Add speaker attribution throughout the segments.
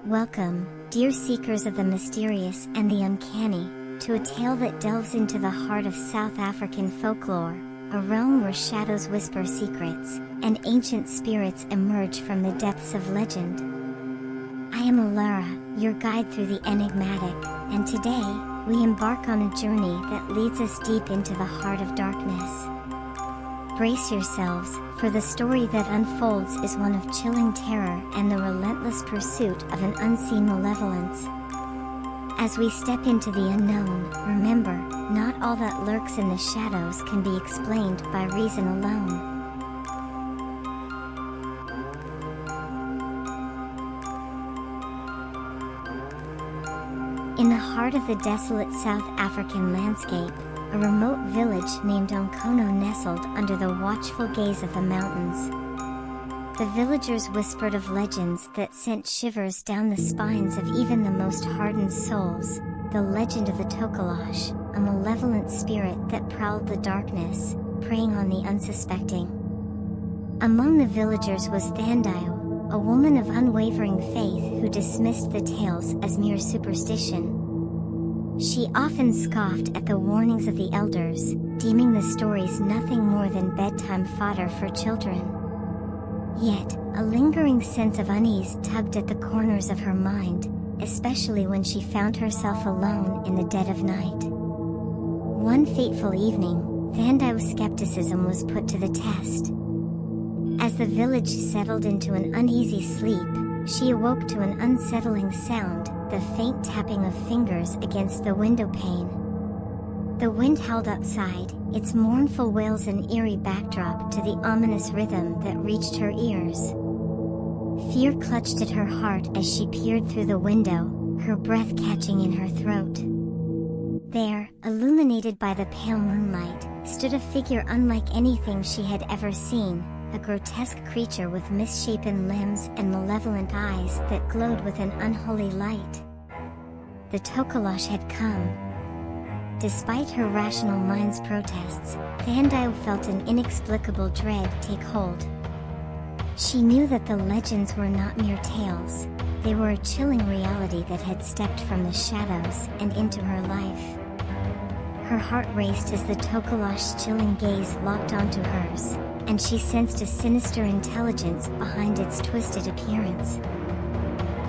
Speaker 1: Welcome, dear seekers of the mysterious and the uncanny, to a tale that delves into the heart of South African folklore, a realm where shadows whisper secrets, and ancient spirits emerge from the depths of legend. I am Elara, your guide through the enigmatic, and today, we embark on a journey that leads us deep into the heart of darkness. Brace yourselves, for the story that unfolds is one of chilling terror and the relentless pursuit of an unseen malevolence. As we step into the unknown, remember, not all that lurks in the shadows can be explained by reason alone. In the heart of the desolate South African landscape, a remote village named Ngcono nestled under the watchful gaze of the mountains. The villagers whispered of legends that sent shivers down the spines of even the most hardened souls, the legend of the Tokoloshe, a malevolent spirit that prowled the darkness, preying on the unsuspecting. Among the villagers was Thandiwe, a woman of unwavering faith who dismissed the tales as mere superstition. She often scoffed at the warnings of the elders, deeming the stories nothing more than bedtime fodder for children. Yet, a lingering sense of unease tugged at the corners of her mind, especially when she found herself alone in the dead of night. One fateful evening, Thandiwe's skepticism was put to the test. As the village settled into an uneasy sleep, she awoke to an unsettling sound, the faint tapping of fingers against the window pane. The wind howled outside, its mournful wails an eerie backdrop to the ominous rhythm that reached her ears. Fear clutched at her heart as she peered through the window, her breath catching in her throat. There, illuminated by the pale moonlight, stood a figure unlike anything she had ever seen, a grotesque creature with misshapen limbs and malevolent eyes that glowed with an unholy light. The Tokoloshe had come. Despite her rational mind's protests, Thandiwe felt an inexplicable dread take hold. She knew that the legends were not mere tales, they were a chilling reality that had stepped from the shadows and into her life. Her heart raced as the Tokoloshe's chilling gaze locked onto hers, and she sensed a sinister intelligence behind its twisted appearance.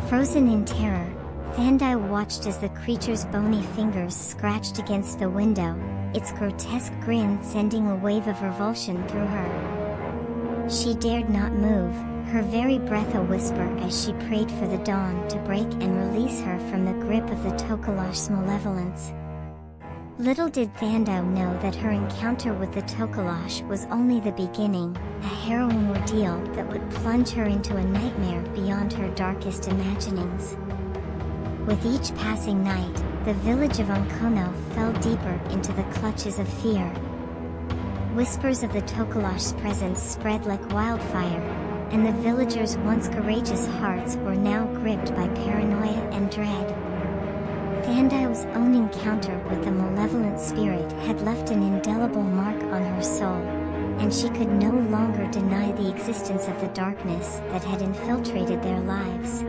Speaker 1: Frozen in terror, Thandiwe watched as the creature's bony fingers scratched against the window, its grotesque grin sending a wave of revulsion through her. She dared not move, her very breath a whisper as she prayed for the dawn to break and release her from the grip of the Tokoloshe's malevolence. Little did Thandiwe know that her encounter with the Tokoloshe was only the beginning, a harrowing ordeal that would plunge her into a nightmare beyond her darkest imaginings. With each passing night, the village of Ngcono fell deeper into the clutches of fear. Whispers of the Tokoloshe's presence spread like wildfire, and the villagers' once courageous hearts were now gripped by paranoia and dread. Thandiwe's own encounter with the malevolent spirit had left an indelible mark on her soul, and she could no longer deny the existence of the darkness that had infiltrated their lives.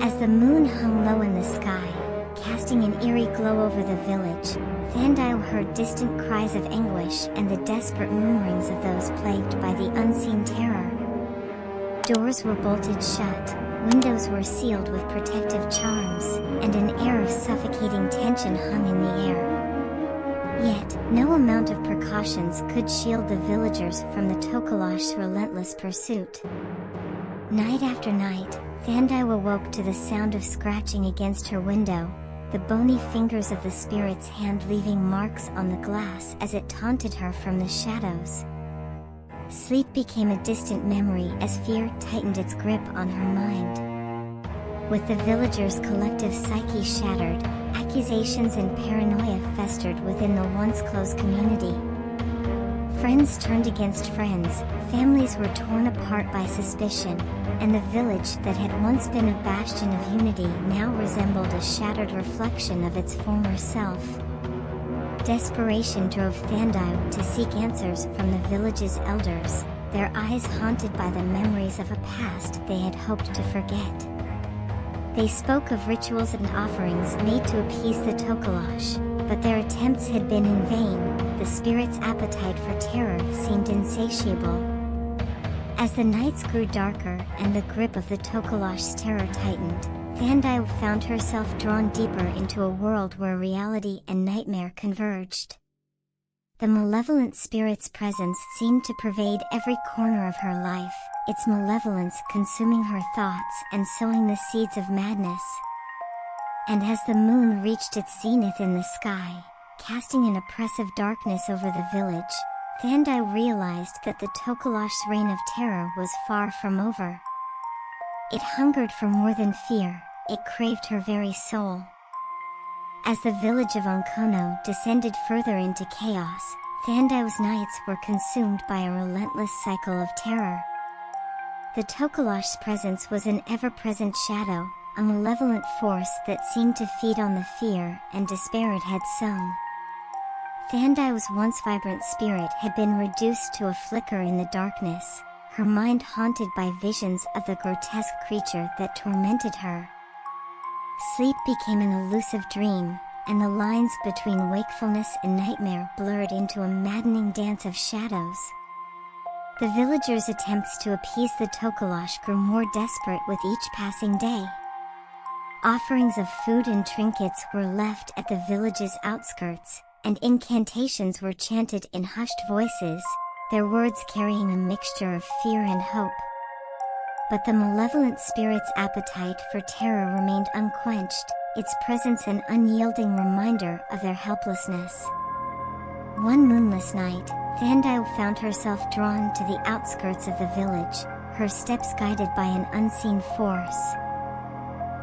Speaker 1: As the moon hung low in the sky, casting an eerie glow over the village, Thandiwe heard distant cries of anguish and the desperate murmurings of those plagued by the unseen terror. Doors were bolted shut, windows were sealed with protective charms, and an air of suffocating tension hung in the air. Yet, no amount of precautions could shield the villagers from the Tokoloshe's relentless pursuit. Night after night, Thandiwe awoke to the sound of scratching against her window, the bony fingers of the spirit's hand leaving marks on the glass as it taunted her from the shadows. Sleep became a distant memory as fear tightened its grip on her mind. With the villagers' collective psyche shattered, accusations and paranoia festered within the once close community. Friends turned against friends, families were torn apart by suspicion, and the village that had once been a bastion of unity now resembled a shattered reflection of its former self. Desperation drove Thandiwe to seek answers from the village's elders, their eyes haunted by the memories of a past they had hoped to forget. They spoke of rituals and offerings made to appease the Tokoloshe, but their attempts had been in vain. The spirit's appetite for terror seemed insatiable. As the nights grew darker and the grip of the Tokoloshe's terror tightened, Thandiwe found herself drawn deeper into a world where reality and nightmare converged. The malevolent spirit's presence seemed to pervade every corner of her life, its malevolence consuming her thoughts and sowing the seeds of madness. And as the moon reached its zenith in the sky, casting an oppressive darkness over the village, Thandiwe realized that the Tokoloshe's reign of terror was far from over. It hungered for more than fear, it craved her very soul. As the village of Ngcono descended further into chaos, Thandiwe's nights were consumed by a relentless cycle of terror. The Tokoloshe's presence was an ever-present shadow, a malevolent force that seemed to feed on the fear and despair it had sown. Thandiwe's once vibrant spirit had been reduced to a flicker in the darkness, her mind haunted by visions of the grotesque creature that tormented her. Sleep became an elusive dream, and the lines between wakefulness and nightmare blurred into a maddening dance of shadows. The villagers' attempts to appease the Tokoloshe grew more desperate with each passing day. Offerings of food and trinkets were left at the village's outskirts, and incantations were chanted in hushed voices, their words carrying a mixture of fear and hope. But the malevolent spirit's appetite for terror remained unquenched, its presence an unyielding reminder of their helplessness. One moonless night, Thandiwe found herself drawn to the outskirts of the village, her steps guided by an unseen force.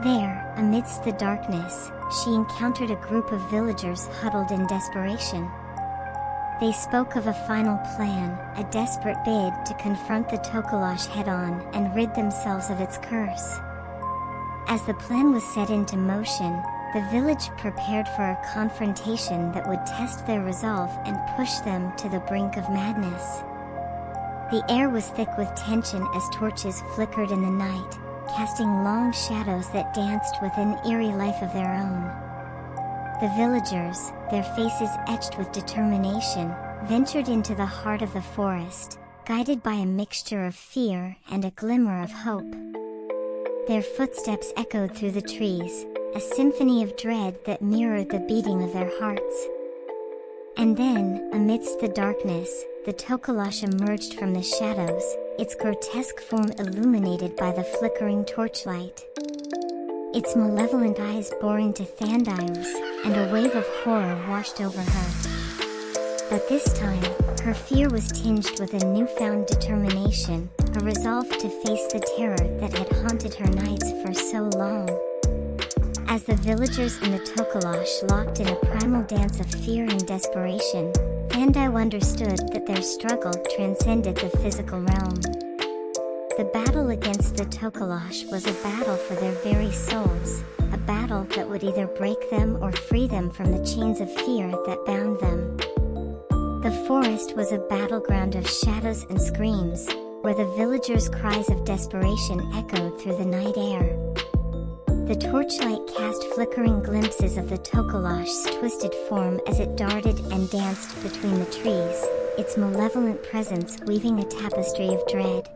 Speaker 1: There, amidst the darkness, she encountered a group of villagers huddled in desperation. They spoke of a final plan, a desperate bid to confront the Tokoloshe head-on and rid themselves of its curse. As the plan was set into motion, the village prepared for a confrontation that would test their resolve and push them to the brink of madness. The air was thick with tension as torches flickered in the night, casting long shadows that danced with an eerie life of their own. The villagers, their faces etched with determination, ventured into the heart of the forest, guided by a mixture of fear and a glimmer of hope. Their footsteps echoed through the trees, a symphony of dread that mirrored the beating of their hearts. And then, amidst the darkness, the Tokoloshe emerged from the shadows, its grotesque form illuminated by the flickering torchlight. Its malevolent eyes boring to Thandiwe's, and a wave of horror washed over her. But this time, her fear was tinged with a newfound determination, a resolve to face the terror that had haunted her nights for so long. As the villagers and the Tokoloshe locked in a primal dance of fear and desperation, Thandiwe understood that their struggle transcended the physical realm. The battle against the Tokoloshe was a battle for their very souls, a battle that would either break them or free them from the chains of fear that bound them. The forest was a battleground of shadows and screams, where the villagers' cries of desperation echoed through the night air. The torchlight cast flickering glimpses of the Tokoloshe's twisted form as it darted and danced between the trees, its malevolent presence weaving a tapestry of dread.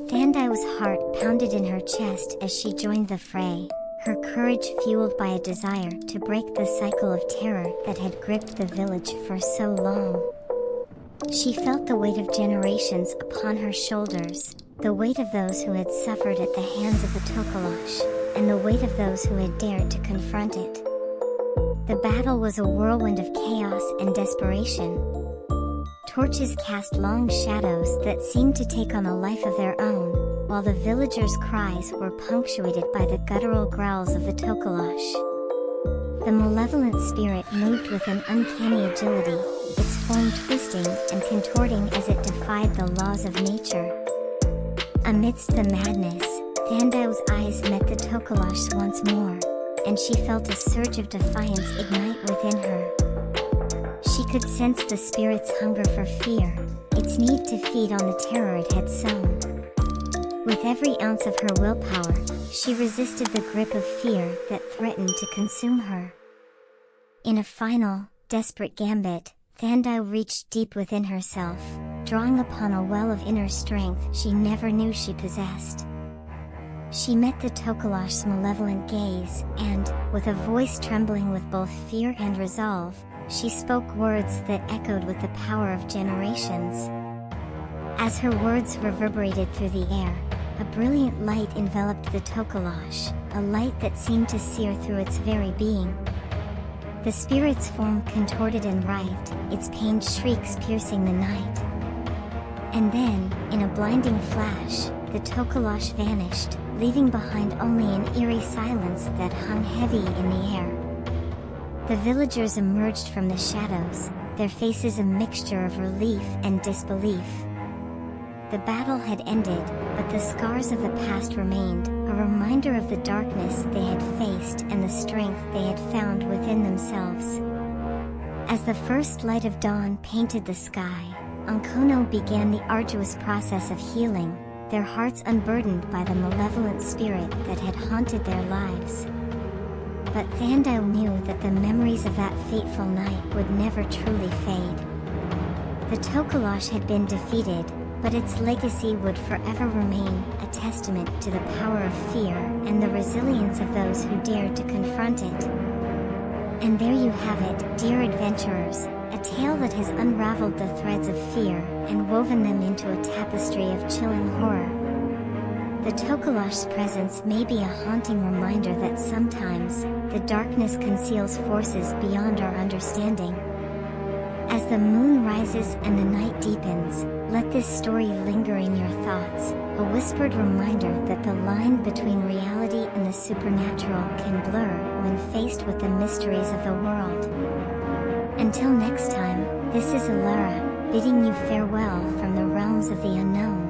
Speaker 1: Thandiwe's heart pounded in her chest as she joined the fray, her courage fueled by a desire to break the cycle of terror that had gripped the village for so long. She felt the weight of generations upon her shoulders, the weight of those who had suffered at the hands of the Tokoloshe, and the weight of those who had dared to confront it. The battle was a whirlwind of chaos and desperation. Torches cast long shadows that seemed to take on a life of their own, while the villagers' cries were punctuated by the guttural growls of the Tokoloshe. The malevolent spirit moved with an uncanny agility, its form twisting and contorting as it defied the laws of nature. Amidst the madness, Thandiwe's eyes met the Tokoloshe once more, and she felt a surge of defiance ignite within her. She could sense the spirit's hunger for fear, its need to feed on the terror it had sown. With every ounce of her willpower, she resisted the grip of fear that threatened to consume her. In a final, desperate gambit, Thandiwe reached deep within herself, drawing upon a well of inner strength she never knew she possessed. She met the Tokoloshe's malevolent gaze, and, with a voice trembling with both fear and resolve, she spoke words that echoed with the power of generations. As her words reverberated through the air, a brilliant light enveloped the Tokoloshe, a light that seemed to sear through its very being. The spirit's form contorted and writhed, its pained shrieks piercing the night. And then, in a blinding flash, the Tokoloshe vanished, leaving behind only an eerie silence that hung heavy in the air. The villagers emerged from the shadows, their faces a mixture of relief and disbelief. The battle had ended, but the scars of the past remained, a reminder of the darkness they had faced and the strength they had found within themselves. As the first light of dawn painted the sky, Ngcono began the arduous process of healing, their hearts unburdened by the malevolent spirit that had haunted their lives. But Thandiwe knew that the memories of that fateful night would never truly fade. The Tokoloshe had been defeated, but its legacy would forever remain, a testament to the power of fear and the resilience of those who dared to confront it. And there you have it, dear adventurers, a tale that has unraveled the threads of fear and woven them into a tapestry of chilling horror. The Tokoloshe's presence may be a haunting reminder that sometimes, the darkness conceals forces beyond our understanding. As the moon rises and the night deepens, let this story linger in your thoughts, a whispered reminder that the line between reality and the supernatural can blur when faced with the mysteries of the world. Until next time, this is Elara, bidding you farewell from the realms of the unknown.